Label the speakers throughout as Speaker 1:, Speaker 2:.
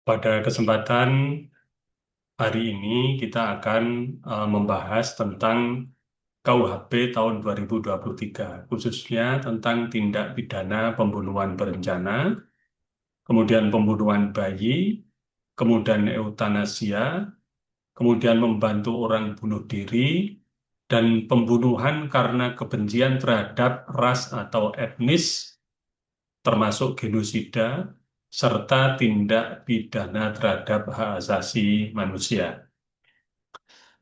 Speaker 1: Pada kesempatan hari ini kita akan membahas tentang KUHP tahun 2023, khususnya tentang tindak pidana pembunuhan berencana, kemudian pembunuhan bayi, kemudian eutanasia, kemudian membantu orang bunuh diri, dan pembunuhan karena kebencian terhadap ras atau etnis, termasuk genosida, serta tindak pidana terhadap hak asasi manusia.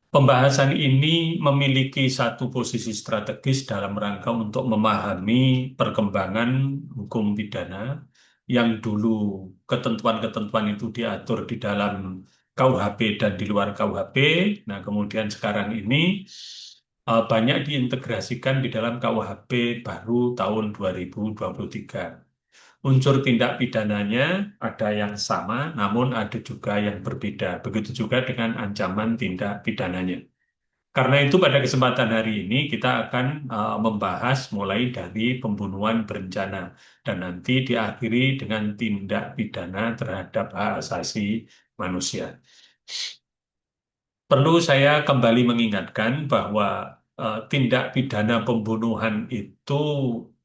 Speaker 1: Pembahasan ini memiliki satu posisi strategis dalam rangka untuk memahami perkembangan hukum pidana yang dulu ketentuan-ketentuan itu diatur di dalam KUHP dan di luar KUHP. Nah, kemudian sekarang ini banyak diintegrasikan di dalam KUHP baru tahun 2023. Unsur tindak pidananya ada yang sama, namun ada juga yang berbeda. Begitu juga dengan ancaman tindak pidananya. Karena itu pada kesempatan hari ini kita akan membahas mulai dari pembunuhan berencana dan nanti diakhiri dengan tindak pidana terhadap hak asasi manusia. Perlu saya kembali mengingatkan bahwa tindak pidana pembunuhan itu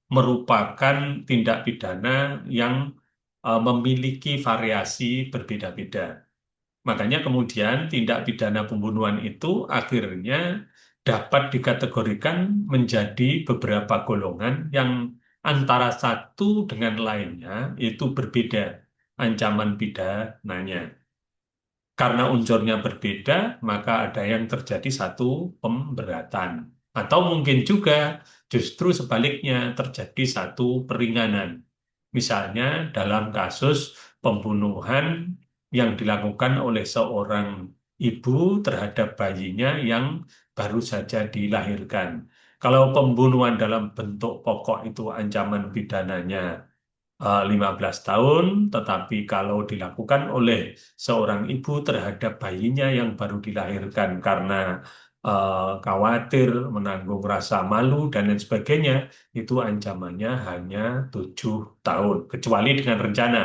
Speaker 1: merupakan tindak pidana yang memiliki variasi berbeda-beda. Makanya kemudian tindak pidana pembunuhan itu akhirnya dapat dikategorikan menjadi beberapa golongan yang antara satu dengan lainnya itu berbeda ancaman pidananya. Karena unsurnya berbeda, maka ada yang terjadi satu pemberatan. Atau mungkin juga justru sebaliknya terjadi satu peringanan. Misalnya dalam kasus pembunuhan yang dilakukan oleh seorang ibu terhadap bayinya yang baru saja dilahirkan. Kalau pembunuhan dalam bentuk pokok itu ancaman pidananya 15 tahun, tetapi kalau dilakukan oleh seorang ibu terhadap bayinya yang baru dilahirkan karena khawatir, menanggung rasa malu, dan lain sebagainya, itu ancamannya hanya 7 tahun, kecuali dengan rencana.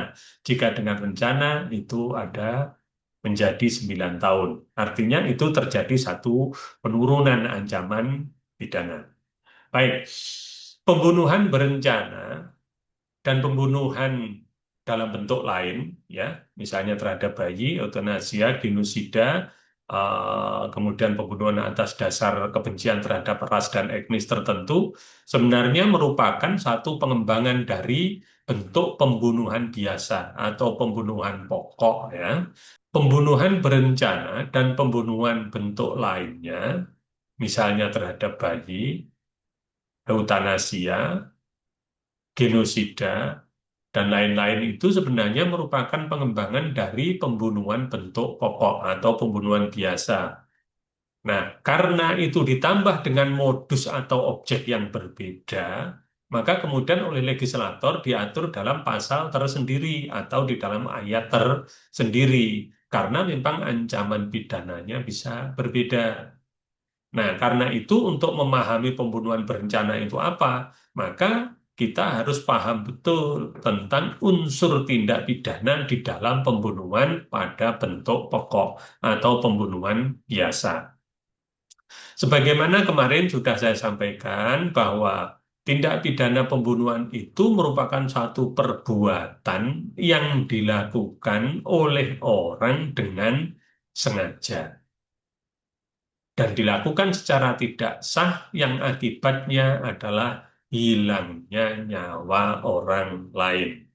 Speaker 1: Jika dengan rencana itu ada menjadi 9 tahun. Artinya itu terjadi satu penurunan ancaman pidana. Baik, pembunuhan berencana dan pembunuhan dalam bentuk lain, ya, misalnya terhadap bayi, eutanasia, genosida, kemudian pembunuhan atas dasar kebencian terhadap ras dan etnis tertentu, sebenarnya merupakan satu pengembangan dari bentuk pembunuhan biasa atau pembunuhan pokok, ya. Pembunuhan berencana dan pembunuhan bentuk lainnya, misalnya terhadap bayi, eutanasia, genosida, dan lain-lain itu sebenarnya merupakan pengembangan dari pembunuhan bentuk pokok atau pembunuhan biasa. Nah, karena itu ditambah dengan modus atau objek yang berbeda, maka kemudian oleh legislator diatur dalam pasal tersendiri atau di dalam ayat tersendiri. Karena memang ancaman pidananya bisa berbeda. Nah, karena itu untuk memahami pembunuhan berencana itu apa, maka kita harus paham betul tentang unsur tindak pidana di dalam pembunuhan pada bentuk pokok atau pembunuhan biasa. Sebagaimana kemarin sudah saya sampaikan bahwa tindak pidana pembunuhan itu merupakan satu perbuatan yang dilakukan oleh orang dengan sengaja dan dilakukan secara tidak sah yang akibatnya adalah hilangnya nyawa orang lain.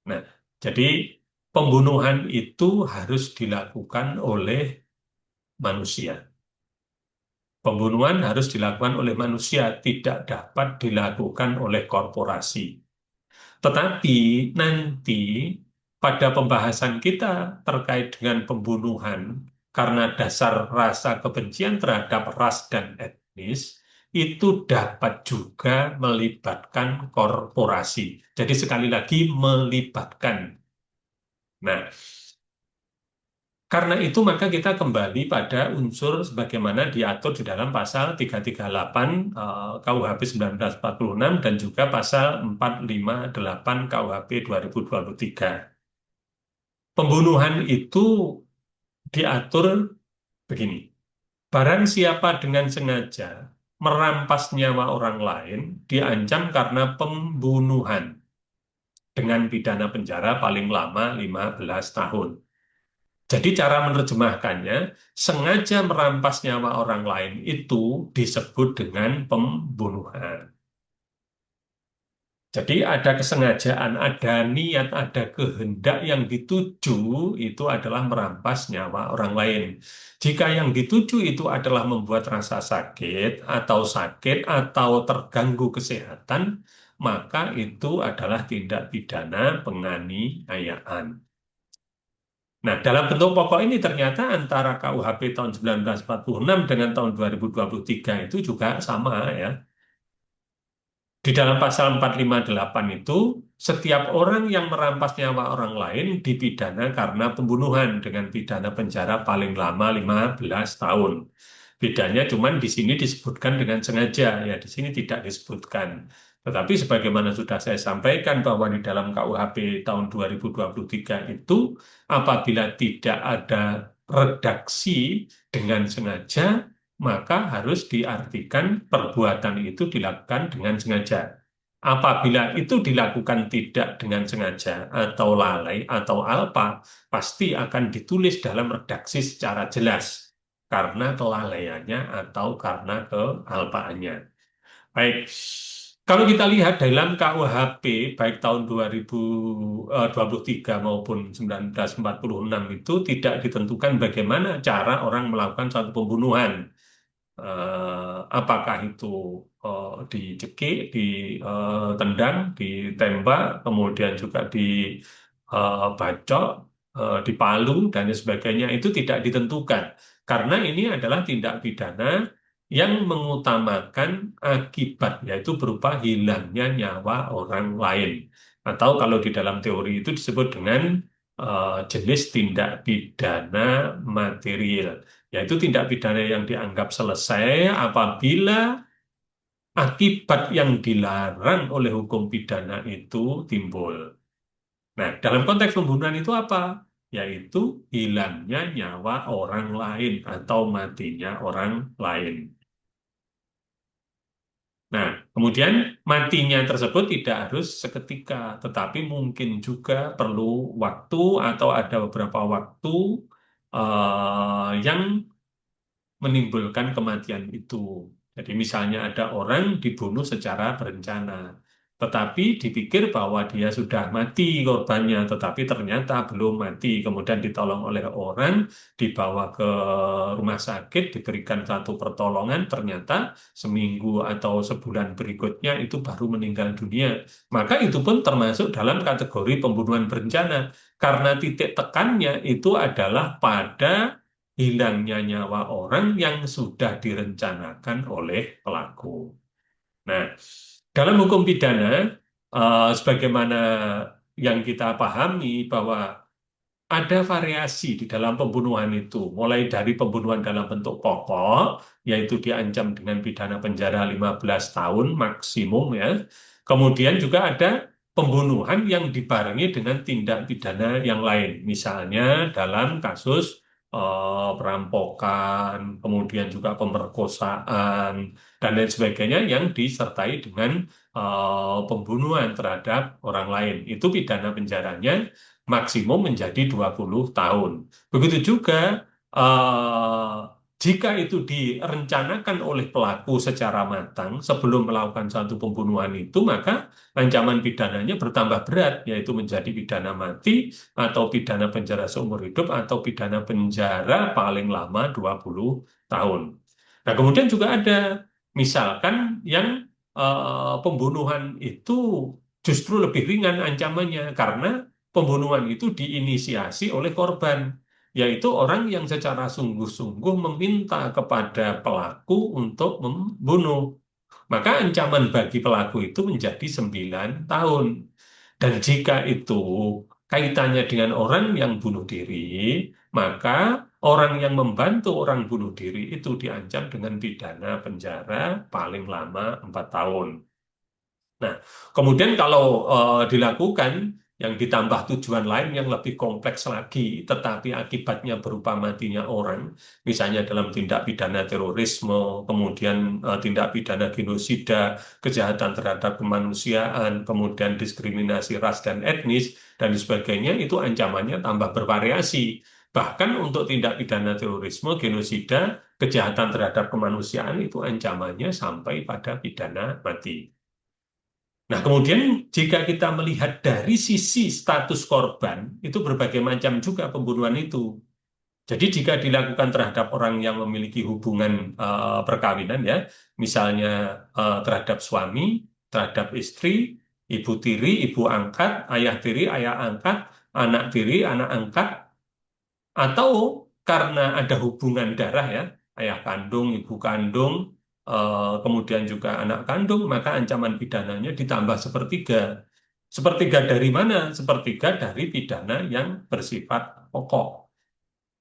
Speaker 1: Nah, jadi pembunuhan itu harus dilakukan oleh manusia. Pembunuhan harus dilakukan oleh manusia, tidak dapat dilakukan oleh korporasi. Tetapi nanti pada pembahasan kita terkait dengan pembunuhan karena dasar rasa kebencian terhadap ras dan etnis, itu dapat juga melibatkan korporasi. Jadi sekali lagi melibatkan. Nah, karena itu maka kita kembali pada unsur sebagaimana diatur di dalam pasal 338 KUHP 1946 dan juga pasal 458 KUHP 2023. Pembunuhan itu diatur begini. Barang siapa dengan sengaja merampas nyawa orang lain diancam karena pembunuhan dengan pidana penjara paling lama 15 tahun. Jadi cara menerjemahkannya, sengaja merampas nyawa orang lain itu disebut dengan pembunuhan. Jadi ada kesengajaan, ada niat, ada kehendak yang dituju itu adalah merampas nyawa orang lain. Jika yang dituju itu adalah membuat rasa sakit atau terganggu kesehatan, maka itu adalah tindak pidana penganiayaan. Nah, dalam bentuk pokok ini ternyata antara KUHP tahun 1946 dengan tahun 2023 itu juga sama ya. Di dalam pasal 458 itu, setiap orang yang merampas nyawa orang lain dipidana karena pembunuhan dengan pidana penjara paling lama 15 tahun. Bedanya cuman di sini disebutkan dengan sengaja, ya di sini tidak disebutkan. Tetapi sebagaimana sudah saya sampaikan bahwa di dalam KUHP tahun 2023 itu, apabila tidak ada redaksi dengan sengaja, maka harus diartikan perbuatan itu dilakukan dengan sengaja. Apabila itu dilakukan tidak dengan sengaja atau lalai atau alpa, pasti akan ditulis dalam redaksi secara jelas karena kelalaiannya atau karena kealpaannya. Baik, kalau kita lihat dalam KUHP baik tahun 2023 maupun 1946 itu tidak ditentukan bagaimana cara orang melakukan suatu pembunuhan. Apakah itu dicekik, ditendang, ditembak, kemudian juga dibacok, dipalu, dan sebagainya, itu tidak ditentukan. Karena ini adalah tindak pidana yang mengutamakan akibat, yaitu berupa hilangnya nyawa orang lain. Atau kalau di dalam teori itu disebut dengan jenis tindak pidana material, yaitu tindak pidana yang dianggap selesai apabila akibat yang dilarang oleh hukum pidana itu timbul. Nah, dalam konteks pembunuhan itu apa? Yaitu hilangnya nyawa orang lain atau matinya orang lain. Nah, kemudian matinya tersebut tidak harus seketika, tetapi mungkin juga perlu waktu atau ada beberapa waktu yang menimbulkan kematian itu. Jadi misalnya ada orang dibunuh secara berencana, tetapi dipikir bahwa dia sudah mati korbannya, tetapi ternyata belum mati. Kemudian ditolong oleh orang, dibawa ke rumah sakit, diberikan satu pertolongan, ternyata seminggu atau sebulan berikutnya itu baru meninggal dunia. Maka itu pun termasuk dalam kategori pembunuhan berencana, karena titik tekannya itu adalah pada hilangnya nyawa orang yang sudah direncanakan oleh pelaku. Nah, dalam hukum pidana, sebagaimana yang kita pahami bahwa ada variasi di dalam pembunuhan itu, mulai dari pembunuhan dalam bentuk pokok, yaitu diancam dengan pidana penjara 15 tahun maksimum ya. Kemudian juga ada pembunuhan yang dibarengi dengan tindak pidana yang lain. Misalnya dalam kasus perampokan, kemudian juga pemerkosaan, dan lain sebagainya yang disertai dengan pembunuhan terhadap orang lain. Itu pidana penjaranya maksimum menjadi 20 tahun. Begitu juga eh, jika itu direncanakan oleh pelaku secara matang sebelum melakukan satu pembunuhan itu, maka ancaman pidananya bertambah berat, yaitu menjadi pidana mati atau pidana penjara seumur hidup atau pidana penjara paling lama 20 tahun. Nah, kemudian juga ada misalkan yang pembunuhan itu justru lebih ringan ancamannya karena pembunuhan itu diinisiasi oleh korban, yaitu orang yang secara sungguh-sungguh meminta kepada pelaku untuk membunuh. Maka ancaman bagi pelaku itu menjadi 9 tahun. Dan jika itu kaitannya dengan orang yang bunuh diri, maka orang yang membantu orang bunuh diri itu diancam dengan pidana penjara paling lama 4 tahun. Nah, kemudian kalau dilakukan yang ditambah tujuan lain yang lebih kompleks lagi, tetapi akibatnya berupa matinya orang, misalnya dalam tindak pidana terorisme, kemudian tindak pidana genosida, kejahatan terhadap kemanusiaan, kemudian diskriminasi ras dan etnis, dan sebagainya, itu ancamannya tambah bervariasi. Bahkan untuk tindak pidana terorisme, genosida, kejahatan terhadap kemanusiaan itu ancamannya sampai pada pidana mati. Nah, kemudian jika kita melihat dari sisi status korban, itu berbagai macam juga pembunuhan itu. Jadi jika dilakukan terhadap orang yang memiliki hubungan perkawinan ya, misalnya terhadap suami, terhadap istri, ibu tiri, ibu angkat, ayah angkat, anak tiri, anak angkat, atau karena ada hubungan darah ya, ayah kandung, ibu kandung, kemudian juga anak kandung, maka ancaman pidananya ditambah sepertiga. Sepertiga dari mana? Sepertiga dari pidana yang bersifat pokok.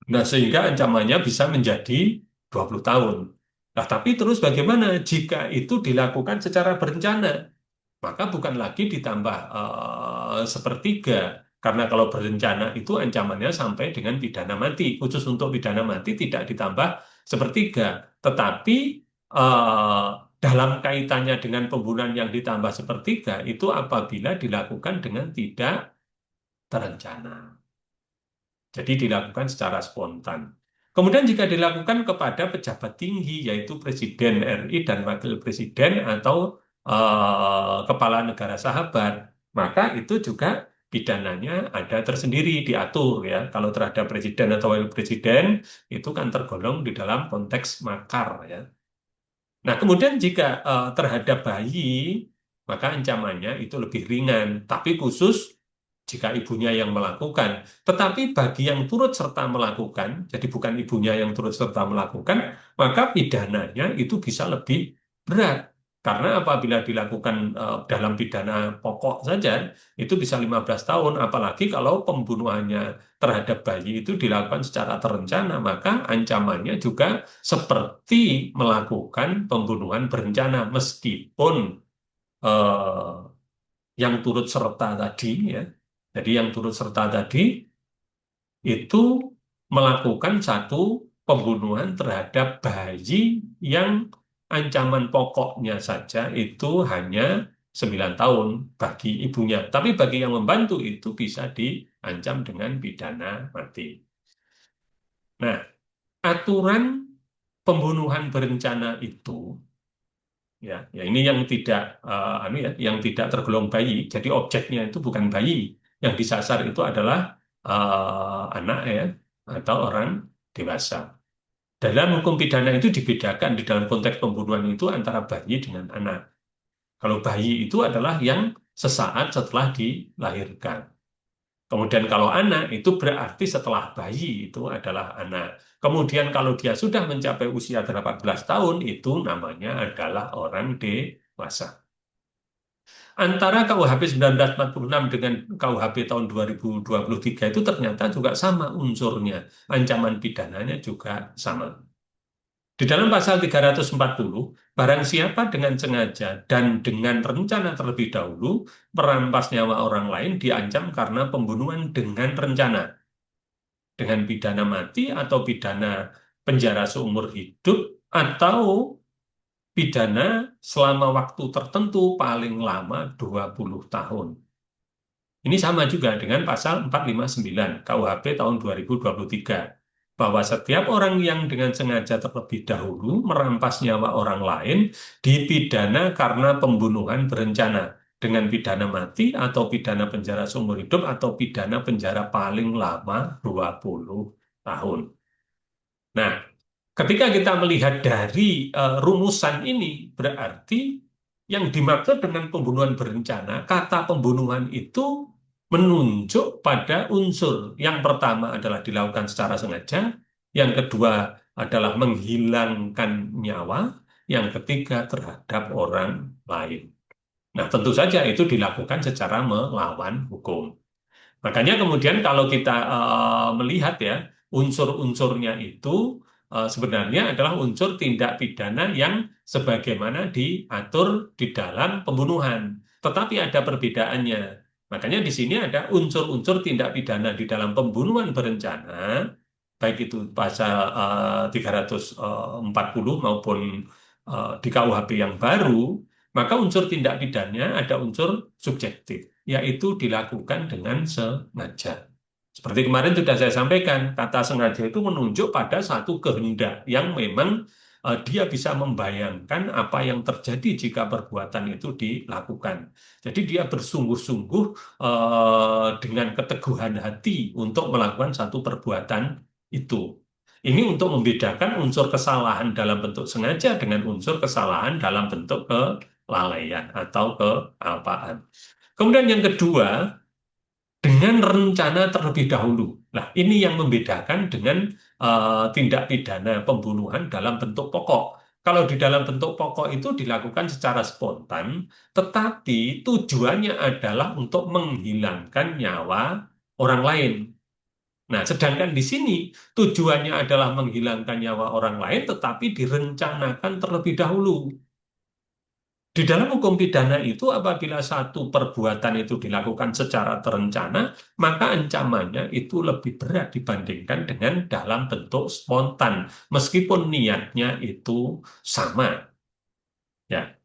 Speaker 1: Nah, sehingga ancamannya bisa menjadi 20 tahun. Nah, tapi terus bagaimana jika itu dilakukan secara berencana? Maka bukan lagi ditambah sepertiga. Karena kalau berencana itu ancamannya sampai dengan pidana mati. Khusus untuk pidana mati tidak ditambah sepertiga. Tetapi eh, dalam kaitannya dengan pembunuhan yang ditambah sepertiga itu apabila dilakukan dengan tidak terencana. Jadi dilakukan secara spontan. Kemudian jika dilakukan kepada pejabat tinggi, yaitu Presiden RI dan Wakil Presiden atau Kepala Negara Sahabat, maka itu juga pidananya ada tersendiri, diatur ya. Kalau terhadap Presiden atau Wakil Presiden, itu kan tergolong di dalam konteks makar ya. Nah, kemudian jika terhadap bayi, maka ancamannya itu lebih ringan, tapi khusus jika ibunya yang melakukan. Tetapi bagi yang turut serta melakukan, jadi bukan ibunya yang turut serta melakukan, maka pidananya itu bisa lebih berat. Karena apabila dilakukan dalam pidana pokok saja, itu bisa 15 tahun. Apalagi kalau pembunuhannya terhadap bayi itu dilakukan secara terencana, maka ancamannya juga seperti melakukan pembunuhan berencana, meskipun eh, yang turut serta tadi ya. Jadi yang turut serta tadi itu melakukan satu pembunuhan terhadap bayi yang ancaman pokoknya saja itu hanya 9 tahun bagi ibunya. Tapi bagi yang membantu itu bisa diancam dengan pidana mati. Nah, aturan pembunuhan berencana itu ya ini yang tidak yang tidak tergolong bayi. Jadi objeknya itu bukan bayi. Yang disasar itu adalah anak ya atau orang dewasa. Dalam hukum pidana itu dibedakan di dalam konteks pembunuhan itu antara bayi dengan anak. Kalau bayi itu adalah yang sesaat setelah dilahirkan. Kemudian kalau anak itu berarti setelah bayi itu adalah anak. Kemudian kalau dia sudah mencapai usia 18 tahun itu namanya adalah orang dewasa. Antara KUHP 1946 dengan KUHP tahun 2023 itu ternyata juga sama unsurnya. Ancaman pidananya juga sama. Di dalam pasal 340, barang siapa dengan sengaja dan dengan rencana terlebih dahulu merampas nyawa orang lain diancam karena pembunuhan dengan rencana, dengan pidana mati atau pidana penjara seumur hidup atau pidana selama waktu tertentu paling lama 20 tahun. Ini sama juga dengan pasal 459 KUHP tahun 2023 bahwa setiap orang yang dengan sengaja terlebih dahulu merampas nyawa orang lain dipidana karena pembunuhan berencana dengan pidana mati atau pidana penjara seumur hidup atau pidana penjara paling lama 20 tahun. Nah, ketika kita melihat dari rumusan ini, berarti yang dimaksud dengan pembunuhan berencana, kata pembunuhan itu menunjuk pada unsur. Yang pertama adalah dilakukan secara sengaja, yang kedua adalah menghilangkan nyawa, yang ketiga terhadap orang lain. Nah, tentu saja itu dilakukan secara melawan hukum. Makanya kemudian kalau kita melihat ya, unsur-unsurnya itu sebenarnya adalah unsur tindak pidana yang sebagaimana diatur di dalam pembunuhan. Tetapi ada perbedaannya. Makanya di sini ada unsur-unsur tindak pidana di dalam pembunuhan berencana, baik itu pasal 340 maupun di KUHP yang baru, maka unsur tindak pidananya ada unsur subjektif, yaitu dilakukan dengan sengaja. Seperti kemarin sudah saya sampaikan, kata sengaja itu menunjuk pada satu kehendak yang memang dia bisa membayangkan apa yang terjadi jika perbuatan itu dilakukan. Jadi dia bersungguh-sungguh dengan keteguhan hati untuk melakukan satu perbuatan itu. Ini untuk membedakan unsur kesalahan dalam bentuk sengaja dengan unsur kesalahan dalam bentuk kelalaian atau kealpaan. Kemudian yang kedua, dengan rencana terlebih dahulu. Nah, ini yang membedakan dengan tindak pidana pembunuhan dalam bentuk pokok. Kalau di dalam bentuk pokok itu dilakukan secara spontan, tetapi tujuannya adalah untuk menghilangkan nyawa orang lain. Nah, sedangkan di sini tujuannya adalah menghilangkan nyawa orang lain, tetapi direncanakan terlebih dahulu. Di dalam hukum pidana itu, apabila satu perbuatan itu dilakukan secara terencana, maka ancamannya itu lebih berat dibandingkan dengan dalam bentuk spontan, meskipun niatnya itu sama. Ya.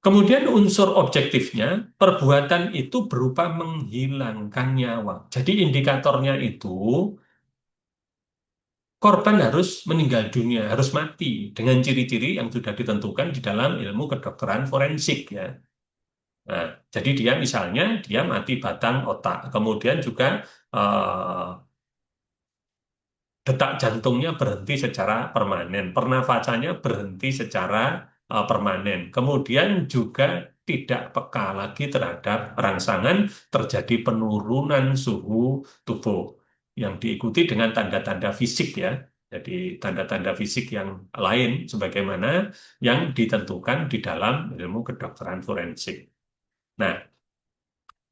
Speaker 1: Kemudian unsur objektifnya, perbuatan itu berupa menghilangkan nyawa. Jadi indikatornya itu korban harus meninggal dunia, harus mati dengan ciri-ciri yang sudah ditentukan di dalam ilmu kedokteran forensik ya. Nah, jadi dia misalnya dia mati batang otak, kemudian juga eh, detak jantungnya berhenti secara permanen, pernafasannya berhenti secara permanen, kemudian juga tidak peka lagi terhadap rangsangan, terjadi penurunan suhu tubuh yang diikuti dengan tanda-tanda fisik ya. Jadi tanda-tanda fisik yang lain sebagaimana yang ditentukan di dalam ilmu kedokteran forensik. Nah,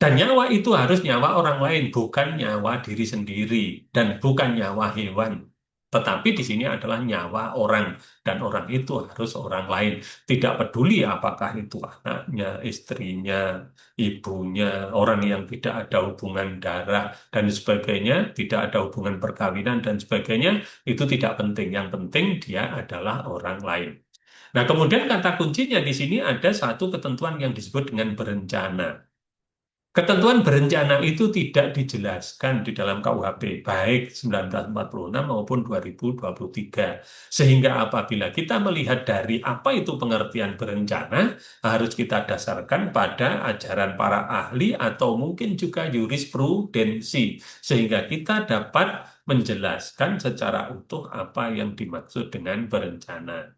Speaker 1: dan nyawa itu harus nyawa orang lain, bukan nyawa diri sendiri dan bukan nyawa hewan. Tetapi di sini adalah nyawa orang dan orang itu harus orang lain. Tidak peduli apakah itu anaknya, istrinya, ibunya, orang yang tidak ada hubungan darah dan sebagainya, tidak ada hubungan perkawinan dan sebagainya, itu tidak penting. Yang penting dia adalah orang lain. Nah, kemudian kata kuncinya di sini ada satu ketentuan yang disebut dengan berencana. Ketentuan berencana itu tidak dijelaskan di dalam KUHP, baik 1946 maupun 2023. Sehingga apabila kita melihat dari apa itu pengertian berencana, harus kita dasarkan pada ajaran para ahli atau mungkin juga jurisprudensi. Sehingga kita dapat menjelaskan secara utuh apa yang dimaksud dengan berencana.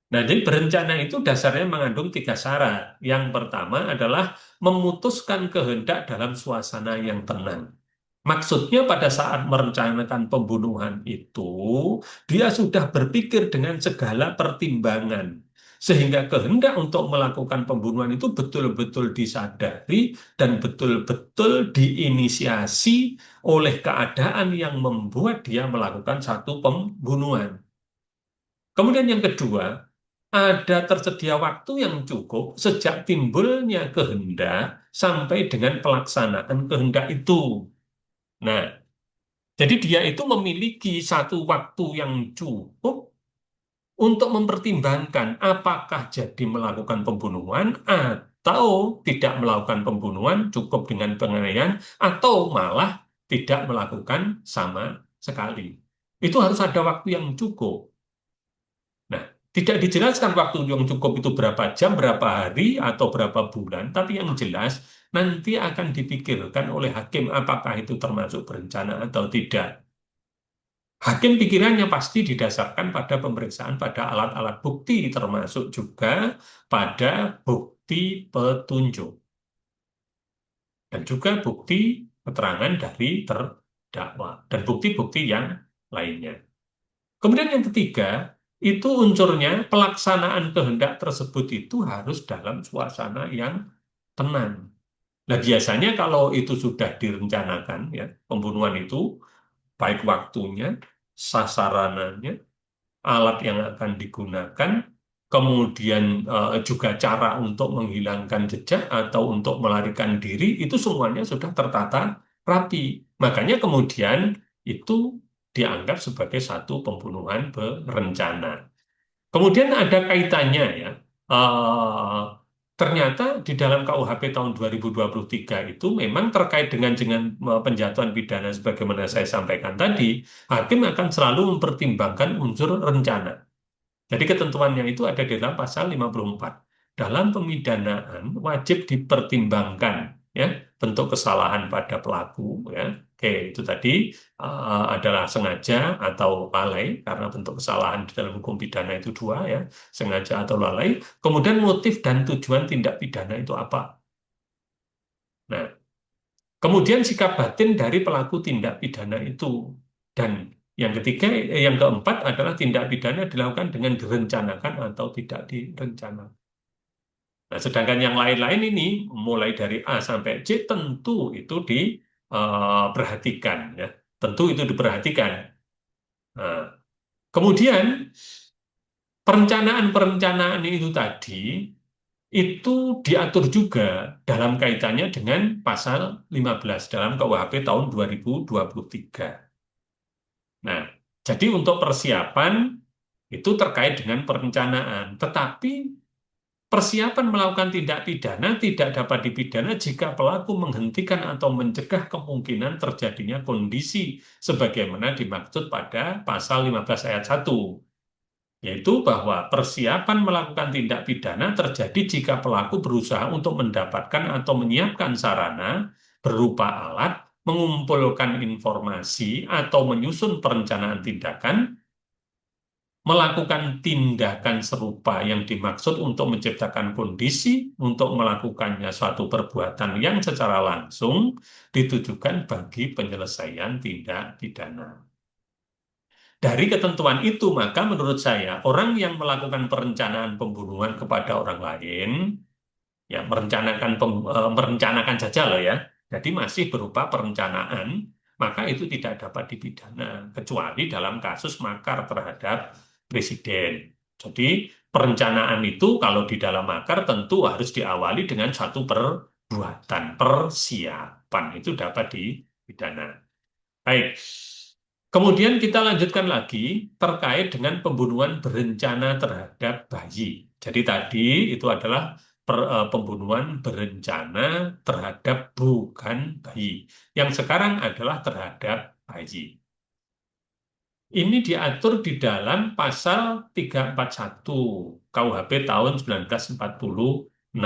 Speaker 1: Nah, jadi berencana itu dasarnya mengandung tiga syarat. Yang pertama adalah memutuskan kehendak dalam suasana yang tenang. Maksudnya pada saat merencanakan pembunuhan itu, dia sudah berpikir dengan segala pertimbangan. Sehingga kehendak untuk melakukan pembunuhan itu betul-betul disadari dan betul-betul diinisiasi oleh keadaan yang membuat dia melakukan satu pembunuhan. Kemudian yang kedua, ada tersedia waktu yang cukup sejak timbulnya kehendak sampai dengan pelaksanaan kehendak itu. Nah, jadi dia itu memiliki satu waktu yang cukup untuk mempertimbangkan apakah jadi melakukan pembunuhan atau tidak melakukan pembunuhan cukup dengan penganiayaan atau malah tidak melakukan sama sekali. Itu harus ada waktu yang cukup. Nah, tidak dijelaskan waktu yang cukup itu berapa jam, berapa hari, atau berapa bulan, tapi yang jelas nanti akan dipikirkan oleh hakim apakah itu termasuk berencana atau tidak. Hakim pikirannya pasti didasarkan pada pemeriksaan pada alat-alat bukti, termasuk juga pada bukti petunjuk dan juga bukti keterangan dari terdakwa dan bukti-bukti yang lainnya. Kemudian yang ketiga, itu unsurnya pelaksanaan kehendak tersebut itu harus dalam suasana yang tenang. Nah, biasanya kalau itu sudah direncanakan, ya, pembunuhan itu, baik waktunya, sasarannya, alat yang akan digunakan, kemudian juga cara untuk menghilangkan jejak atau untuk melarikan diri, itu semuanya sudah tertata rapi. Makanya kemudian itu dianggap sebagai satu pembunuhan berencana. Kemudian ada kaitannya ya. Eh, Ternyata di dalam KUHP tahun 2023 itu memang terkait dengan penjatuhan pidana sebagaimana saya sampaikan tadi, hakim akan selalu mempertimbangkan unsur rencana. Jadi ketentuannya itu ada di dalam pasal 54. Dalam pemidanaan wajib dipertimbangkan ya bentuk kesalahan pada pelaku ya. Oke, itu tadi adalah sengaja atau lalai karena bentuk kesalahan di dalam hukum pidana itu dua ya, sengaja atau lalai. Kemudian motif dan tujuan tindak pidana itu apa? Nah, kemudian sikap batin dari pelaku tindak pidana itu. Dan yang ketiga, yang keempat adalah tindak pidana dilakukan dengan direncanakan atau tidak direncanakan. Nah, sedangkan yang lain-lain ini, mulai dari A sampai C, tentu itu diperhatikan. Ya. Tentu itu diperhatikan. Nah, kemudian, perencanaan-perencanaan itu tadi, itu diatur juga dalam kaitannya dengan pasal 15 dalam KUHP tahun 2023. Nah, jadi untuk persiapan itu terkait dengan perencanaan, tetapi persiapan melakukan tindak pidana tidak dapat dipidana jika pelaku menghentikan atau mencegah kemungkinan terjadinya kondisi sebagaimana dimaksud pada pasal 15 ayat 1, yaitu bahwa persiapan melakukan tindak pidana terjadi jika pelaku berusaha untuk mendapatkan atau menyiapkan sarana berupa alat, mengumpulkan informasi, atau menyusun perencanaan tindakan, melakukan tindakan serupa yang dimaksud untuk menciptakan kondisi untuk melakukannya suatu perbuatan yang secara langsung ditujukan bagi penyelesaian tindak pidana. Dari ketentuan itu, maka menurut saya, orang yang melakukan perencanaan pembunuhan kepada orang lain, ya merencanakan saja loh ya, jadi masih berupa perencanaan, maka itu tidak dapat dipidana, kecuali dalam kasus makar terhadap presiden. Jadi perencanaan itu kalau di dalam makar tentu harus diawali dengan satu perbuatan, persiapan, itu dapat dipidana. Baik. Kemudian kita lanjutkan lagi terkait dengan pembunuhan berencana terhadap bayi. Jadi tadi itu adalah pembunuhan berencana terhadap bukan bayi. Yang sekarang adalah terhadap bayi. Ini diatur di dalam pasal 341 KUHP tahun 1946.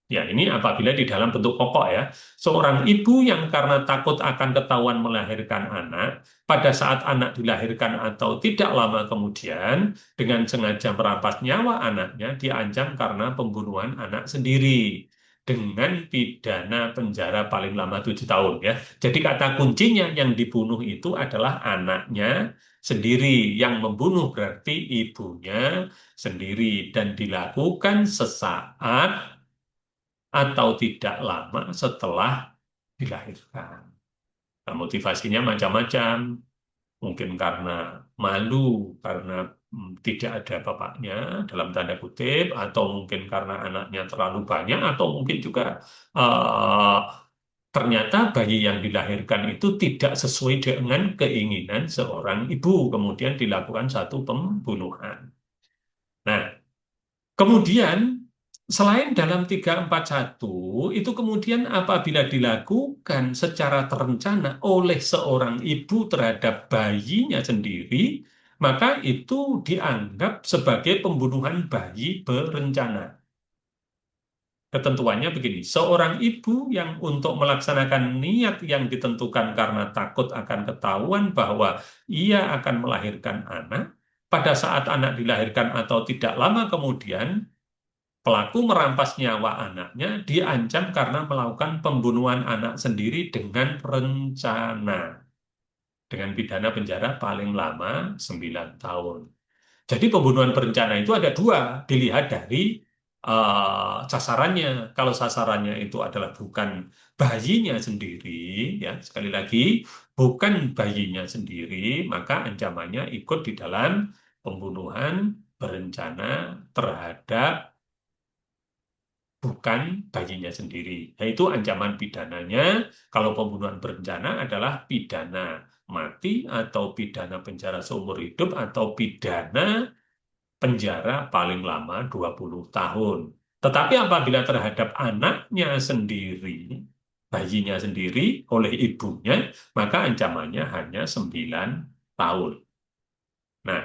Speaker 1: Ya, ini apabila di dalam bentuk pokok ya. Seorang ibu yang karena takut akan ketahuan melahirkan anak, pada saat anak dilahirkan atau tidak lama kemudian, dengan sengaja merampas nyawa anaknya, diancam karena pembunuhan anak sendiri. Dengan pidana penjara paling lama 7 tahun ya. Jadi kata kuncinya yang dibunuh itu adalah anaknya sendiri, yang membunuh berarti ibunya sendiri dan dilakukan sesaat atau tidak lama setelah dilahirkan. Nah, motivasinya macam-macam, mungkin karena malu, karena tidak ada bapaknya dalam tanda kutip, atau mungkin karena anaknya terlalu banyak, atau mungkin juga eh, ternyata bayi yang dilahirkan itu tidak sesuai dengan keinginan seorang ibu, kemudian dilakukan satu pembunuhan. Nah, kemudian selain dalam 341 itu kemudian apabila dilakukan secara terencana oleh seorang ibu terhadap bayinya sendiri, maka itu dianggap sebagai pembunuhan bayi berencana. Ketentuannya begini, seorang ibu yang untuk melaksanakan niat yang ditentukan karena takut akan ketahuan bahwa ia akan melahirkan anak, pada saat anak dilahirkan atau tidak lama kemudian, pelaku merampas nyawa anaknya diancam karena melakukan pembunuhan anak sendiri dengan rencana, dengan pidana penjara paling lama 9 tahun. Jadi pembunuhan berencana itu ada dua, dilihat dari sasarannya. Kalau sasarannya itu adalah bukan bayinya sendiri, ya sekali lagi bukan bayinya sendiri, maka ancamannya ikut di dalam pembunuhan berencana terhadap bukan bayinya sendiri. Yaitu ancaman pidananya kalau pembunuhan berencana adalah pidana mati atau pidana penjara seumur hidup atau pidana penjara paling lama 20 tahun. Tetapi apabila terhadap anaknya sendiri, bayinya sendiri oleh ibunya, maka ancamannya hanya 9 tahun. Nah,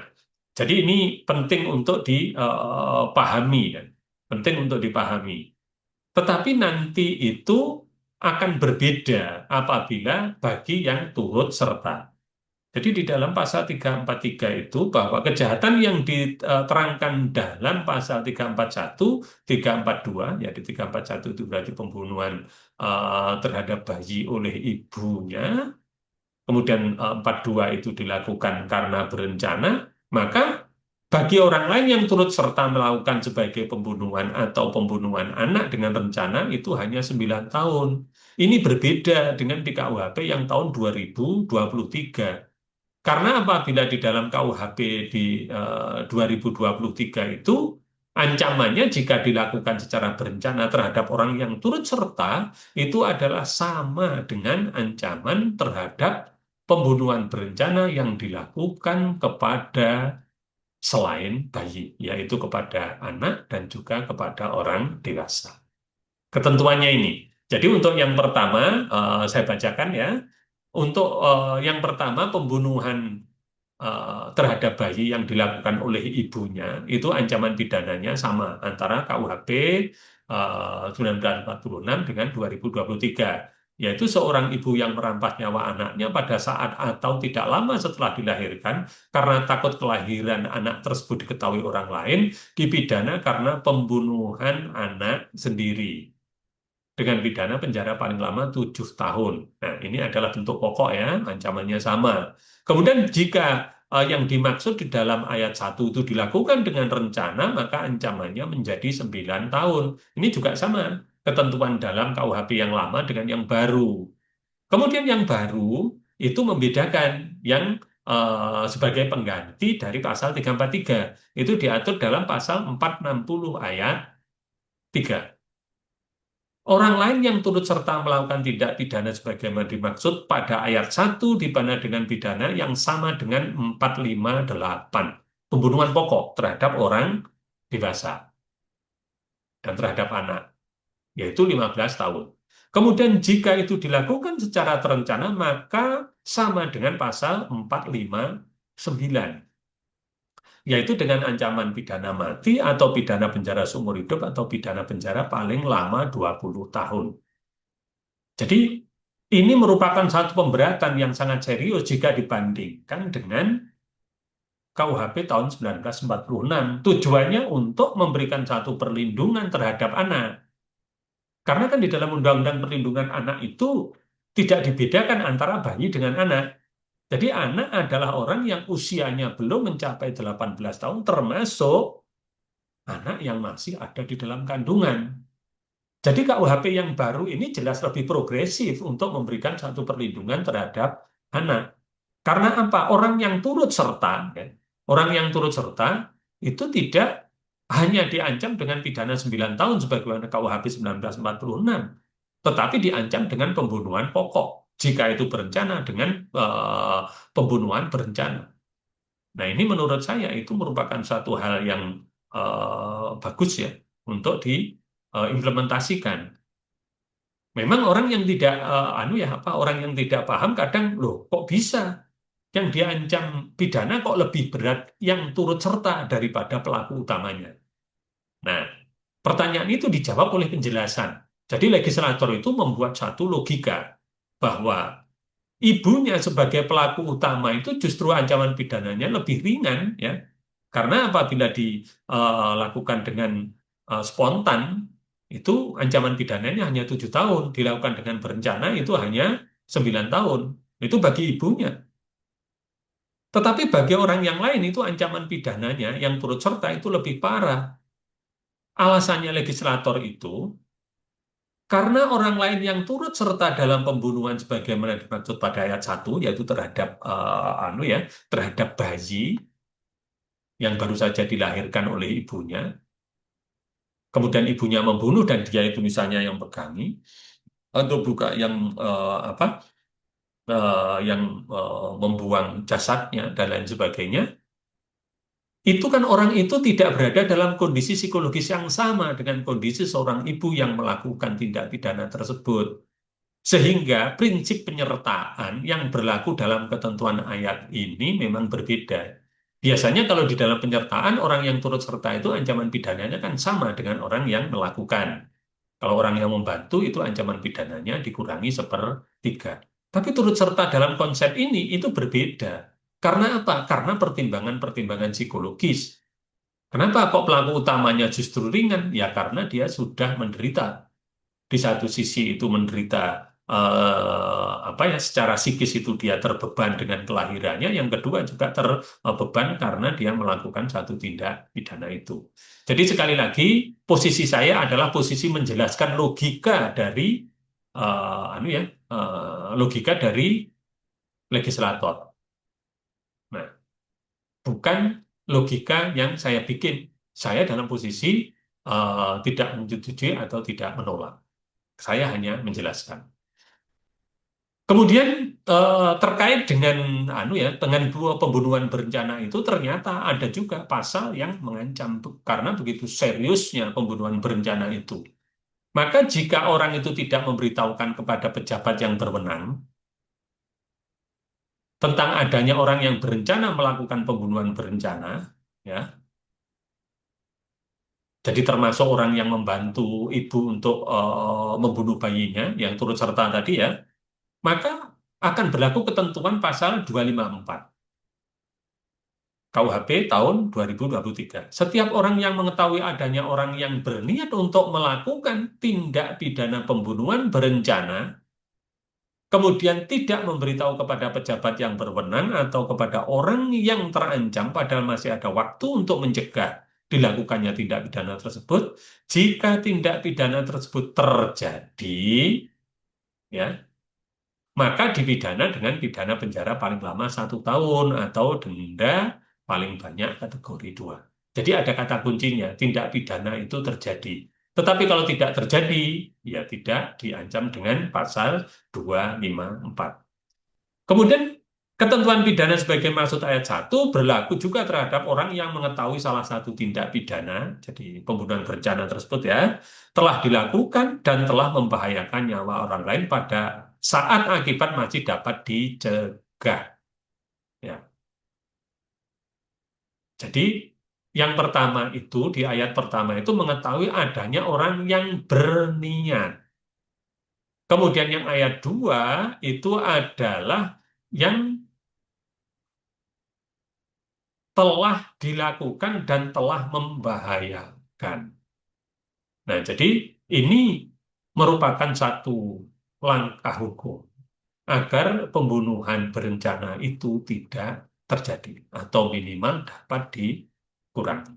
Speaker 1: jadi ini penting untuk dipahami kan. Penting untuk dipahami. Tetapi nanti itu akan berbeda apabila bagi yang turut serta. Jadi di dalam pasal 343 itu bahwa kejahatan yang diterangkan dalam pasal 341, 342, ya di 341 itu berarti pembunuhan terhadap bayi oleh ibunya, kemudian 42 itu dilakukan karena berencana, maka bagi orang lain yang turut serta melakukan sebagai pembunuhan atau pembunuhan anak dengan rencana itu hanya 9 tahun. Ini berbeda dengan di KUHP yang tahun 2023. Karena apabila di dalam KUHP di 2023 itu ancamannya jika dilakukan secara berencana terhadap orang yang turut serta itu adalah sama dengan ancaman terhadap pembunuhan berencana yang dilakukan kepada selain bayi, yaitu kepada anak dan juga kepada orang dewasa. Ketentuannya ini. Jadi untuk yang pertama, saya bacakan ya. Untuk yang pertama, pembunuhan terhadap bayi yang dilakukan oleh ibunya itu ancaman pidananya sama antara KUHP 1946 dengan 2023, yaitu seorang ibu yang merampas nyawa anaknya pada saat atau tidak lama setelah dilahirkan karena takut kelahiran anak tersebut diketahui orang lain dipidana karena pembunuhan anak sendiri dengan pidana penjara paling lama 7 tahun. Nah, ini adalah bentuk pokok ya, ancamannya sama. Kemudian jika yang dimaksud di dalam ayat 1 itu dilakukan dengan rencana, maka ancamannya menjadi 9 tahun. Ini juga sama, ketentuan dalam KUHP yang lama dengan yang baru. Kemudian yang baru itu membedakan yang sebagai pengganti dari pasal 343. Itu diatur dalam pasal 460 ayat 3. Orang lain yang turut serta melakukan tindak pidana sebagaimana dimaksud pada ayat 1 dipidana dengan pidana yang sama dengan 458. Pembunuhan pokok terhadap orang dewasa dan terhadap anak, yaitu 15 tahun. Kemudian jika itu dilakukan secara terencana, maka sama dengan pasal 459, yaitu dengan ancaman pidana mati atau pidana penjara seumur hidup atau pidana penjara paling lama 20 tahun. Jadi ini merupakan satu pemberatan yang sangat serius jika dibandingkan dengan KUHP tahun 1946. Tujuannya untuk memberikan satu perlindungan terhadap anak. Karena kan di dalam Undang-Undang Perlindungan Anak itu tidak dibedakan antara bayi dengan anak. Jadi anak adalah orang yang usianya belum mencapai 18 tahun termasuk anak yang masih ada di dalam kandungan. Jadi KUHP yang baru ini jelas lebih progresif untuk memberikan satu perlindungan terhadap anak. Karena apa? Orang yang turut serta, ya, orang yang turut serta itu tidak hanya diancam dengan pidana 9 tahun sebagaimana KUHP 1946, tetapi diancam dengan pembunuhan pokok jika itu berencana dengan pembunuhan berencana. Nah, ini menurut saya itu merupakan satu hal yang bagus ya untuk diimplementasikan. Memang orang yang tidak orang yang tidak paham kadang loh kok bisa yang diancam pidana kok lebih berat yang turut serta daripada pelaku utamanya. Nah, pertanyaan itu dijawab oleh penjelasan. Jadi legislator itu membuat satu logika bahwa ibunya sebagai pelaku utama itu justru ancaman pidananya lebih ringan ya. Karena apabila dilakukan dengan spontan itu ancaman pidananya hanya 7 tahun, dilakukan dengan berencana itu hanya 9 tahun. Itu bagi ibunya. Tetapi bagi orang yang lain itu ancaman pidananya yang turut serta itu lebih parah. Alasannya legislator itu karena orang lain yang turut serta dalam pembunuhan sebagaimana dimaksud pada ayat 1 yaitu terhadap terhadap bayi yang baru saja dilahirkan oleh ibunya, kemudian ibunya membunuh dan dia itu misalnya yang pegangi, atau bukan yang apa yang membuang jasadnya dan lain sebagainya, itu kan orang itu tidak berada dalam kondisi psikologis yang sama dengan kondisi seorang ibu yang melakukan tindak pidana tersebut. Sehingga prinsip penyertaan yang berlaku dalam ketentuan ayat ini memang berbeda. Biasanya kalau di dalam penyertaan, orang yang turut serta itu ancaman pidananya kan sama dengan orang yang melakukan. Kalau orang yang membantu itu ancaman pidananya dikurangi sepertiga. Tapi turut serta dalam konsep ini itu berbeda. Karena apa? Karena pertimbangan-pertimbangan psikologis. Kenapa kok pelaku utamanya justru ringan? Ya karena dia sudah menderita. Di satu sisi itu menderita apa ya, secara psikis itu dia terbeban dengan kelahirannya. Yang kedua juga terbeban karena dia melakukan satu tindak pidana itu. Jadi sekali lagi posisi saya adalah posisi menjelaskan logika dari logika dari legislator. Nah, bukan logika yang saya bikin. Saya dalam posisi tidak menyetujui atau tidak menolak. Saya hanya menjelaskan. Kemudian terkait dengan dengan dua pembunuhan berencana itu ternyata ada juga pasal yang mengancam karena begitu seriusnya pembunuhan berencana itu. Maka jika orang itu tidak memberitahukan kepada pejabat yang berwenang tentang adanya orang yang berencana melakukan pembunuhan berencana, ya, jadi termasuk orang yang membantu ibu untuk membunuh bayinya yang turut serta tadi ya, maka akan berlaku ketentuan pasal 254. KUHP tahun 2023. Setiap orang yang mengetahui adanya orang yang berniat untuk melakukan tindak pidana pembunuhan berencana, kemudian tidak memberitahu kepada pejabat yang berwenang atau kepada orang yang terancam, padahal masih ada waktu untuk mencegah dilakukannya tindak pidana tersebut, jika tindak pidana tersebut terjadi, ya, maka dipidana dengan pidana penjara paling lama 1 tahun atau denda paling banyak kategori 2. Jadi ada kata kuncinya, tindak pidana itu terjadi. Tetapi kalau tidak terjadi, ya tidak diancam dengan pasal 254. Kemudian ketentuan pidana sebagai maksud ayat 1 berlaku juga terhadap orang yang mengetahui salah satu tindak pidana, jadi pembunuhan berencana tersebut ya, telah dilakukan dan telah membahayakan nyawa orang lain pada saat akibat masih dapat dicegah. Ya. Jadi yang pertama itu di ayat pertama itu mengetahui adanya orang yang berniat. Kemudian yang ayat 2 itu adalah yang telah dilakukan dan telah membahayakan. Nah, jadi ini merupakan satu langkah hukum agar pembunuhan berencana itu tidak terjadi atau minimal dapat dikurangi.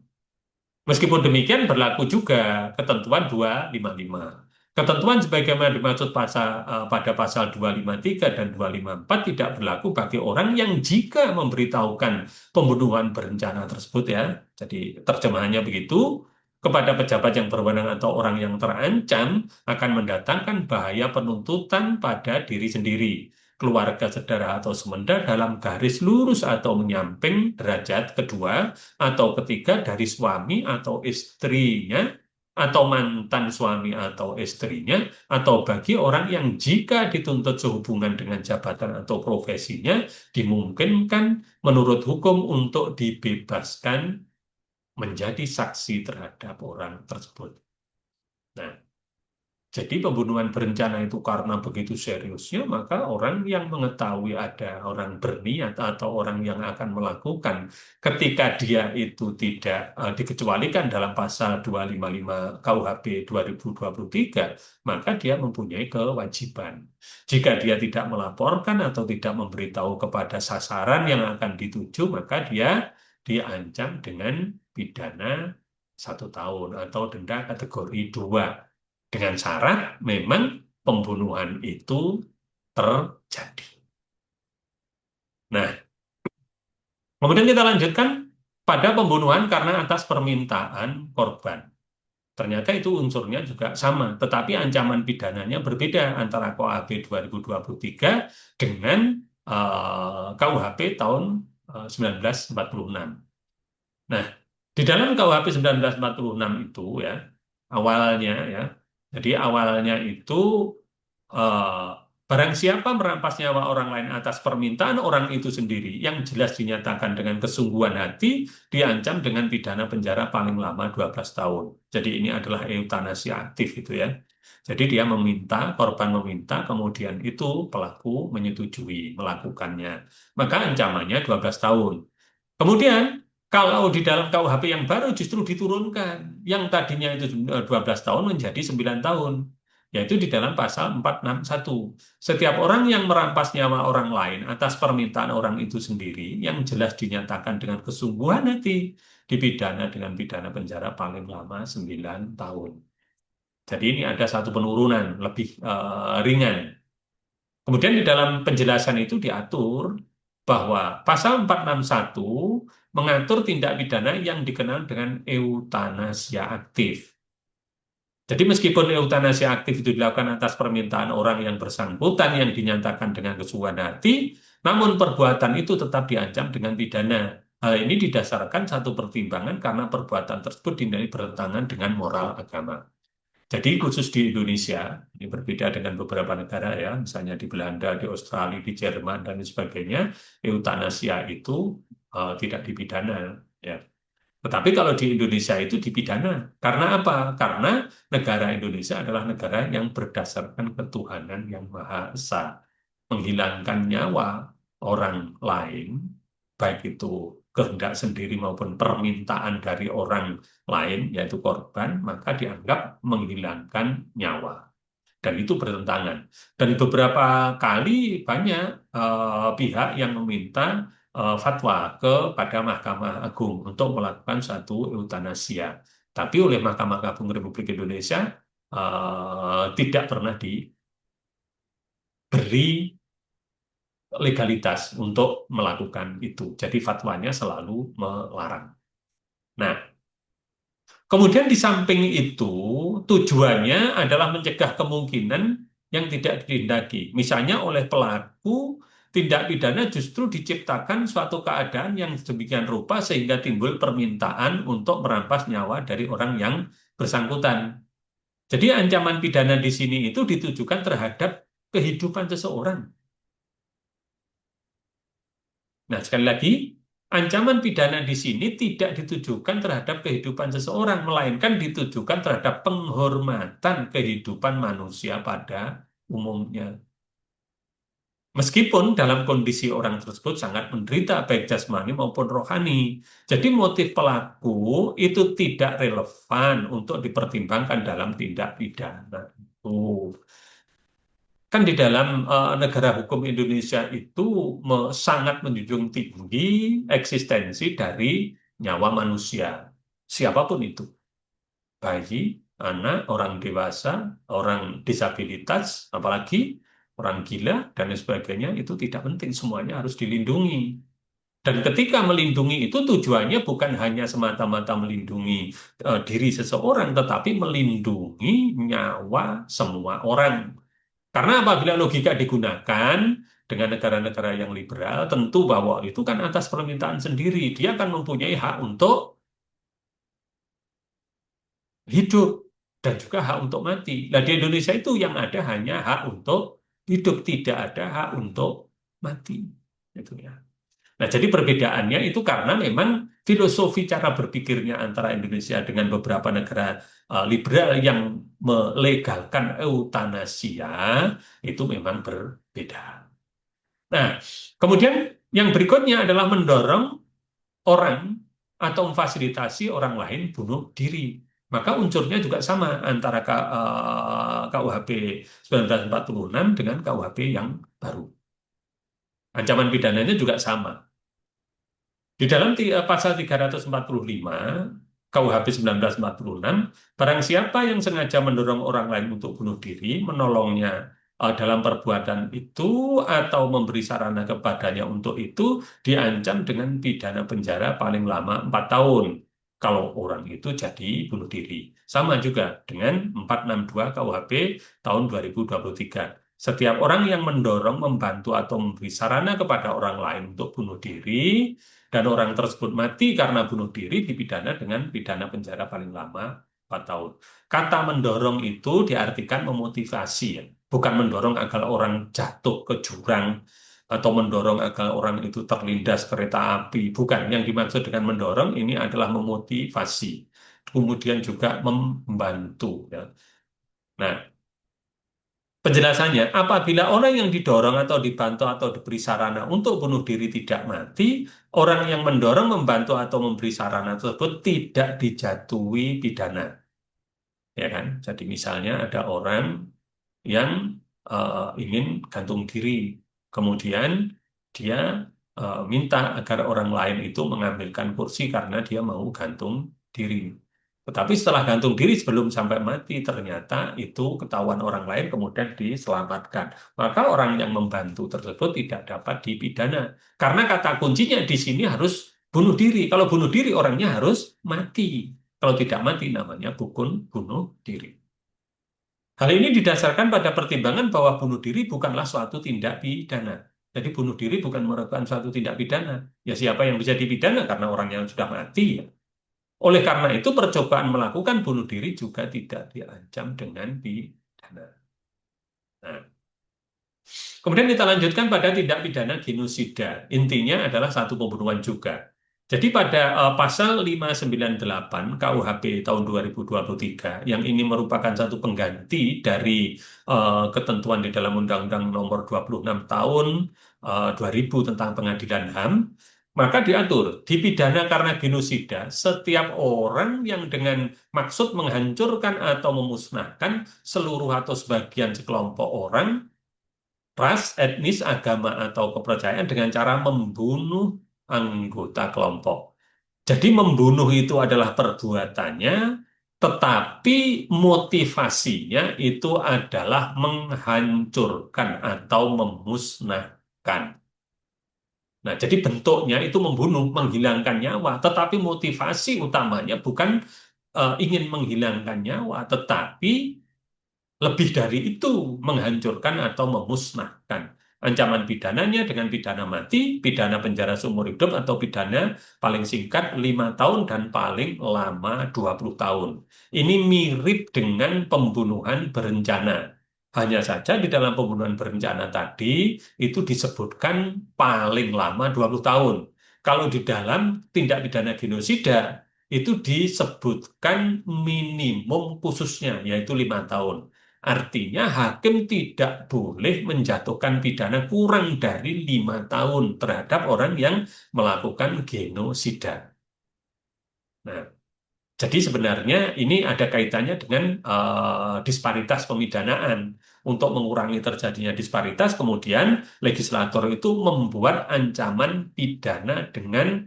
Speaker 1: Meskipun demikian berlaku juga ketentuan 255. Ketentuan sebagaimana dimaksud pada pasal 253 dan 254 tidak berlaku bagi orang yang jika memberitahukan pembunuhan berencana tersebut ya. Jadi terjemahannya begitu, kepada pejabat yang berwenang atau orang yang terancam akan mendatangkan bahaya penuntutan pada diri sendiri, keluarga, saudara atau semenda dalam garis lurus atau menyamping derajat kedua atau ketiga dari suami atau istrinya, atau mantan suami atau istrinya, atau bagi orang yang jika dituntut sehubungan dengan jabatan atau profesinya, dimungkinkan menurut hukum untuk dibebaskan menjadi saksi terhadap orang tersebut. Nah, jadi pembunuhan berencana itu karena begitu seriusnya, maka orang yang mengetahui ada orang berniat atau orang yang akan melakukan ketika dia itu tidak dikecualikan dalam pasal 255 KUHP 2023, maka dia mempunyai kewajiban. Jika dia tidak melaporkan atau tidak memberitahu kepada sasaran yang akan dituju, maka dia diancam dengan pidana 1 tahun atau denda kategori 2 dengan syarat memang pembunuhan itu terjadi. Nah, kemudian kita lanjutkan. pada pembunuhan karena atas permintaan korban. Ternyata itu unsurnya juga sama, tetapi ancaman pidananya berbeda antara KUHP 2023 dengan KUHP tahun 1946. Nah, di dalam KUHP 1946 itu ya, awalnya ya, jadi awalnya itu eh, barang siapa merampas nyawa orang lain atas permintaan orang itu sendiri yang jelas dinyatakan dengan kesungguhan hati diancam dengan pidana penjara paling lama 12 tahun. Jadi ini adalah eutanasi aktif itu ya. Jadi dia meminta, korban meminta, kemudian itu pelaku menyetujui melakukannya. Maka ancamannya 12 tahun. Kemudian, kalau di dalam KUHP yang baru justru diturunkan, yang tadinya itu 12 tahun menjadi 9 tahun, yaitu di dalam pasal 461. Setiap orang yang merampas nyawa orang lain atas permintaan orang itu sendiri, yang jelas dinyatakan dengan kesungguhan hati, dipidana dengan pidana penjara paling lama 9 tahun. Jadi ini ada satu penurunan lebih ringan. Kemudian di dalam penjelasan itu diatur bahwa pasal 461 mengatur tindak pidana yang dikenal dengan eutanasia aktif. Jadi meskipun eutanasia aktif itu dilakukan atas permintaan orang yang bersangkutan yang dinyatakan dengan kesungguhan hati, namun perbuatan itu tetap diancam dengan pidana. Hal ini didasarkan satu pertimbangan karena perbuatan tersebut dinilai bertentangan dengan moral agama. Jadi khusus di Indonesia, ini berbeda dengan beberapa negara ya, misalnya di Belanda, di Australia, di Jerman, dan lain sebagainya, eutanasia itu tidak dipidana. Ya. Tetapi kalau di Indonesia itu dipidana. Karena apa? Karena negara Indonesia adalah negara yang berdasarkan ketuhanan yang Maha Esa. Menghilangkan nyawa orang lain, baik itu kehendak sendiri maupun permintaan dari orang lain, yaitu korban, maka dianggap menghilangkan nyawa. Dan itu bertentangan. Dan beberapa kali banyak pihak yang meminta fatwa kepada Mahkamah Agung untuk melakukan satu eutanasia. Tapi oleh Mahkamah Agung Republik Indonesia tidak pernah diberi legalitas untuk melakukan itu. Jadi fatwanya selalu melarang. Nah, kemudian di samping itu tujuannya adalah mencegah kemungkinan yang tidak dihindaki. Misalnya oleh pelaku tindak pidana justru diciptakan suatu keadaan yang sedemikian rupa sehingga timbul permintaan untuk merampas nyawa dari orang yang bersangkutan. Jadi ancaman pidana di sini itu ditujukan terhadap kehidupan seseorang. Nah, sekali lagi, ancaman pidana di sini tidak ditujukan terhadap kehidupan seseorang, melainkan ditujukan terhadap penghormatan kehidupan manusia pada umumnya. Meskipun dalam kondisi orang tersebut sangat menderita, baik jasmani maupun rohani. Jadi motif pelaku itu tidak relevan untuk dipertimbangkan dalam tindak pidana. Kan di dalam negara hukum Indonesia itu sangat menjunjung tinggi eksistensi dari nyawa manusia, siapapun itu, bayi, anak, orang dewasa, orang disabilitas, apalagi orang gila dan lain sebagainya itu tidak penting, semuanya harus dilindungi. Dan ketika melindungi itu tujuannya bukan hanya semata-mata melindungi diri seseorang, tetapi melindungi nyawa semua orang. Karena apabila logika digunakan dengan negara-negara yang liberal, tentu bahwa itu kan atas permintaan sendiri. Dia akan mempunyai hak untuk hidup dan juga hak untuk mati. Nah, di Indonesia itu yang ada hanya hak untuk hidup, tidak ada hak untuk mati. Itu ya. Nah, jadi perbedaannya itu karena memang filosofi cara berpikirnya antara Indonesia dengan beberapa negara liberal yang melegalkan eutanasia itu memang berbeda. Nah, kemudian yang berikutnya adalah mendorong orang atau memfasilitasi orang lain bunuh diri. Maka unsurnya juga sama antara KUHP 1946 dengan KUHP yang baru. Ancaman pidananya juga sama. Di dalam pasal 345 KUHP 1946, barang siapa yang sengaja mendorong orang lain untuk bunuh diri, menolongnya dalam perbuatan itu atau memberi sarana kepadanya untuk itu diancam dengan pidana penjara paling lama 4 tahun. Kalau orang itu jadi bunuh diri. Sama juga dengan 462 KUHP tahun 2023. Setiap orang yang mendorong, membantu, atau memberi sarana kepada orang lain untuk bunuh diri, dan orang tersebut mati karena bunuh diri, dipidana dengan pidana penjara paling lama 4 tahun. Kata mendorong itu diartikan memotivasi, ya. Bukan mendorong agar orang jatuh ke jurang atau mendorong agar orang itu terlindas kereta api. Bukan. Yang dimaksud dengan mendorong ini adalah memotivasi. Kemudian juga membantu, ya. Nah, penjelasannya, apabila orang yang didorong atau dibantu atau diberi sarana untuk bunuh diri tidak mati, orang yang mendorong, membantu, atau memberi sarana tersebut tidak dijatuhi pidana. Ya kan? Jadi misalnya ada orang yang ingin gantung diri, kemudian dia minta agar orang lain itu mengambilkan kursi karena dia mau gantung diri. Tetapi setelah gantung diri sebelum sampai mati, ternyata itu ketahuan orang lain kemudian diselamatkan. Maka orang yang membantu tersebut tidak dapat dipidana. Karena kata kuncinya di sini harus bunuh diri. Kalau bunuh diri orangnya harus mati. Kalau tidak mati namanya bukan bunuh diri. Hal ini didasarkan pada pertimbangan bahwa bunuh diri bukanlah suatu tindak pidana. Jadi bunuh diri bukan merupakan suatu tindak pidana. Ya siapa yang bisa dipidana karena orang yang sudah mati, ya. Oleh karena itu percobaan melakukan bunuh diri juga tidak diancam dengan pidana. Nah, kemudian kita lanjutkan pada tindak pidana genosida. Intinya adalah satu pembunuhan juga. Jadi pada pasal 598 KUHP tahun 2023 yang ini merupakan satu pengganti dari ketentuan di dalam Undang-Undang Nomor 26 tahun 2000 tentang Pengadilan HAM, maka diatur dipidana karena genosida setiap orang yang dengan maksud menghancurkan atau memusnahkan seluruh atau sebagian sekelompok orang, ras, etnis, agama, atau kepercayaan dengan cara membunuh anggota kelompok. Jadi membunuh itu adalah perbuatannya, tetapi motivasinya itu adalah menghancurkan atau memusnahkan. Nah, jadi bentuknya itu membunuh, menghilangkan nyawa, tetapi motivasi utamanya bukan ingin menghilangkan nyawa, tetapi lebih dari itu, menghancurkan atau memusnahkan. Ancaman pidananya dengan pidana mati, pidana penjara seumur hidup, atau pidana paling singkat 5 tahun dan paling lama 20 tahun. Ini mirip dengan pembunuhan berencana. Hanya saja di dalam pembunuhan berencana tadi, itu disebutkan paling lama 20 tahun. Kalau di dalam tindak pidana genosida, itu disebutkan minimum khususnya, yaitu 5 tahun. Artinya hakim tidak boleh menjatuhkan pidana kurang dari 5 tahun terhadap orang yang melakukan genosida. Nah, jadi sebenarnya ini ada kaitannya dengan disparitas pemidanaan. Untuk mengurangi terjadinya disparitas, kemudian legislator itu membuat ancaman pidana dengan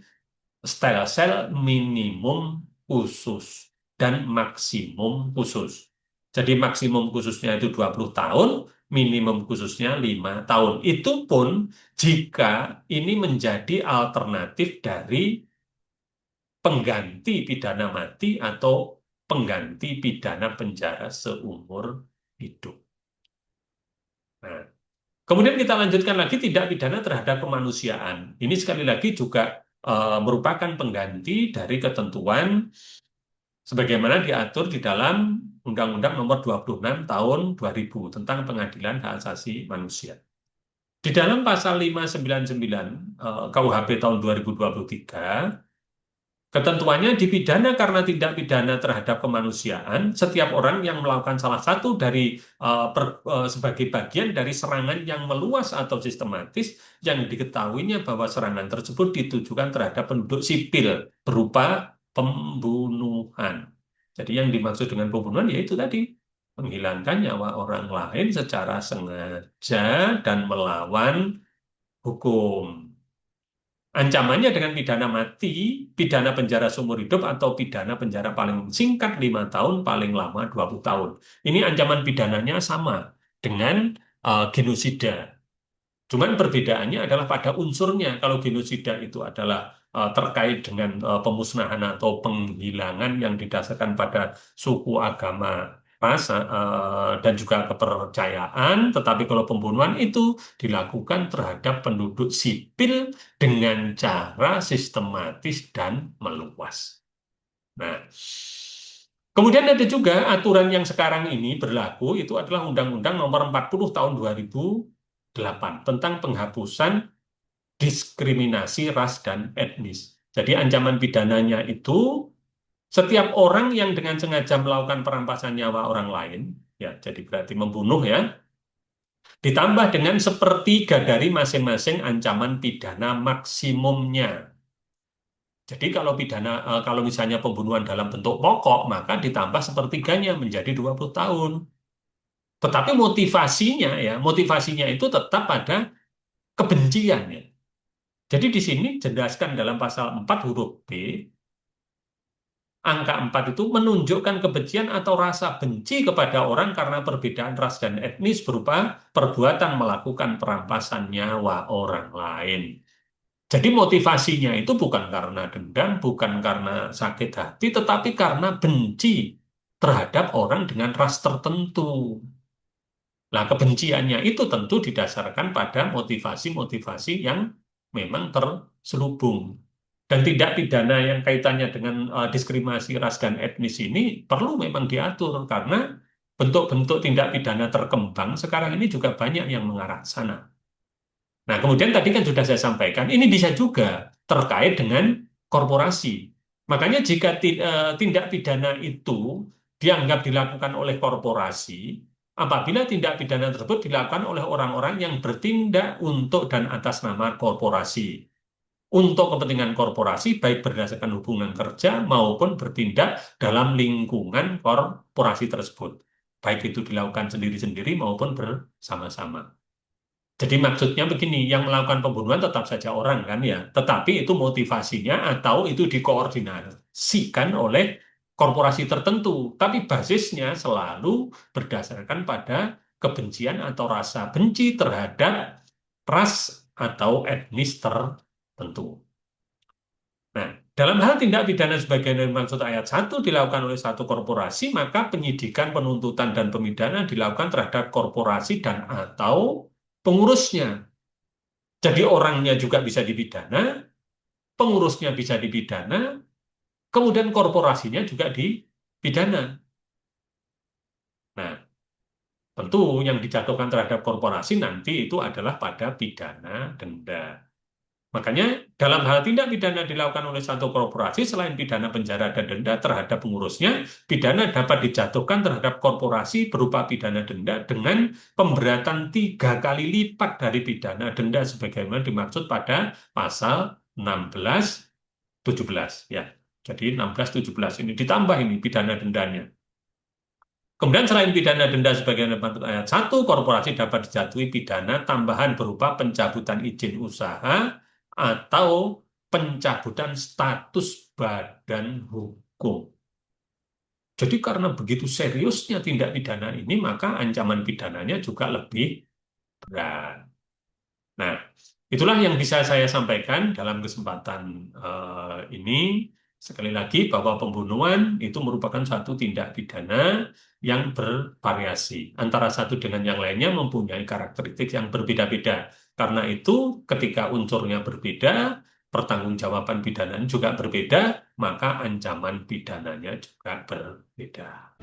Speaker 1: style-style minimum khusus dan maksimum khusus. Jadi maksimum khususnya itu 20 tahun, minimum khususnya 5 tahun. Itu pun jika ini menjadi alternatif dari pengganti pidana mati atau pengganti pidana penjara seumur hidup. Nah, kemudian kita lanjutkan lagi tindak pidana terhadap kemanusiaan. Ini sekali lagi juga merupakan pengganti dari ketentuan sebagaimana diatur di dalam Undang-Undang Nomor 26 Tahun 2000 tentang Pengadilan Hak Asasi Manusia. Di dalam pasal 599 KUHP tahun 2023, ketentuannya dipidana karena tindak pidana terhadap kemanusiaan setiap orang yang melakukan salah satu dari sebagai bagian dari serangan yang meluas atau sistematis yang diketahuinya bahwa serangan tersebut ditujukan terhadap penduduk sipil berupa pembunuhan. Jadi yang dimaksud dengan pembunuhan yaitu tadi menghilangkan nyawa orang lain secara sengaja dan melawan hukum. Ancamannya dengan pidana mati, pidana penjara seumur hidup, atau pidana penjara paling singkat 5 tahun, paling lama 20 tahun. Ini ancaman pidananya sama dengan genosida. Cuman perbedaannya adalah pada unsurnya. Kalau genosida itu adalah terkait dengan pemusnahan atau penghilangan yang didasarkan pada suku, agama, ras, dan juga kepercayaan. Tetapi kalau pembunuhan itu dilakukan terhadap penduduk sipil dengan cara sistematis dan meluas. Nah, kemudian ada juga aturan yang sekarang ini berlaku, itu adalah Undang-Undang Nomor 40 Tahun 2008 tentang penghapusan diskriminasi ras dan etnis. Jadi ancaman pidananya itu setiap orang yang dengan sengaja melakukan perampasan nyawa orang lain, ya, jadi berarti membunuh ya, ditambah dengan sepertiga dari masing-masing ancaman pidana maksimumnya. Jadi kalau misalnya pembunuhan dalam bentuk pokok, maka ditambah sepertiganya menjadi 20 tahun. Tetapi motivasinya itu tetap pada kebencian ya. Jadi di sini jelaskan dalam pasal 4 huruf B, angka 4 itu menunjukkan kebencian atau rasa benci kepada orang karena perbedaan ras dan etnis berupa perbuatan melakukan perampasan nyawa orang lain. Jadi motivasinya itu bukan karena dendam, bukan karena sakit hati, tetapi karena benci terhadap orang dengan ras tertentu. Nah, kebenciannya itu tentu didasarkan pada motivasi-motivasi yang memang terselubung. Dan tindak pidana yang kaitannya dengan diskriminasi ras dan etnis ini perlu memang diatur karena bentuk-bentuk tindak pidana terkembang sekarang ini juga banyak yang mengarah ke sana. Nah, kemudian tadi kan sudah saya sampaikan, ini bisa juga terkait dengan korporasi. Makanya jika tindak pidana itu dianggap dilakukan oleh korporasi, apabila tindak pidana tersebut dilakukan oleh orang-orang yang bertindak untuk dan atas nama korporasi. Untuk kepentingan korporasi, baik berdasarkan hubungan kerja maupun bertindak dalam lingkungan korporasi tersebut. Baik itu dilakukan sendiri-sendiri maupun bersama-sama. Jadi maksudnya begini, yang melakukan pembunuhan tetap saja orang kan ya, tetapi itu motivasinya atau itu dikoordinasikan oleh korporasi tertentu, tapi basisnya selalu berdasarkan pada kebencian atau rasa benci terhadap ras atau etnis tertentu. Nah, dalam hal tindak pidana sebagian dari maksud ayat 1 dilakukan oleh satu korporasi, maka penyidikan, penuntutan, dan pemidanaan dilakukan terhadap korporasi dan atau pengurusnya. Jadi orangnya juga bisa dipidana, pengurusnya bisa dipidana, kemudian korporasinya juga dipidana. Nah, tentu yang dijatuhkan terhadap korporasi nanti itu adalah pada pidana denda. Makanya dalam hal tindak pidana dilakukan oleh satu korporasi, selain pidana penjara dan denda terhadap pengurusnya, pidana dapat dijatuhkan terhadap korporasi berupa pidana denda dengan pemberatan 3 kali lipat dari pidana denda sebagaimana dimaksud pada pasal 16, 17 ya. Jadi 16, 17 ini ditambah ini pidana dendanya. Kemudian selain pidana denda sebagaimana dimaksud ayat 1, korporasi dapat dijatuhi pidana tambahan berupa pencabutan izin usaha atau pencabutan status badan hukum. Jadi karena begitu seriusnya tindak pidana ini, maka ancaman pidananya juga lebih berat. Nah, itulah yang bisa saya sampaikan dalam kesempatan ini. Sekali lagi bahwa pembunuhan itu merupakan suatu tindak pidana yang bervariasi. Antara satu dengan yang lainnya mempunyai karakteristik yang berbeda-beda. Karena itu ketika unsurnya berbeda, pertanggungjawaban pidananya juga berbeda, maka ancaman pidananya juga berbeda.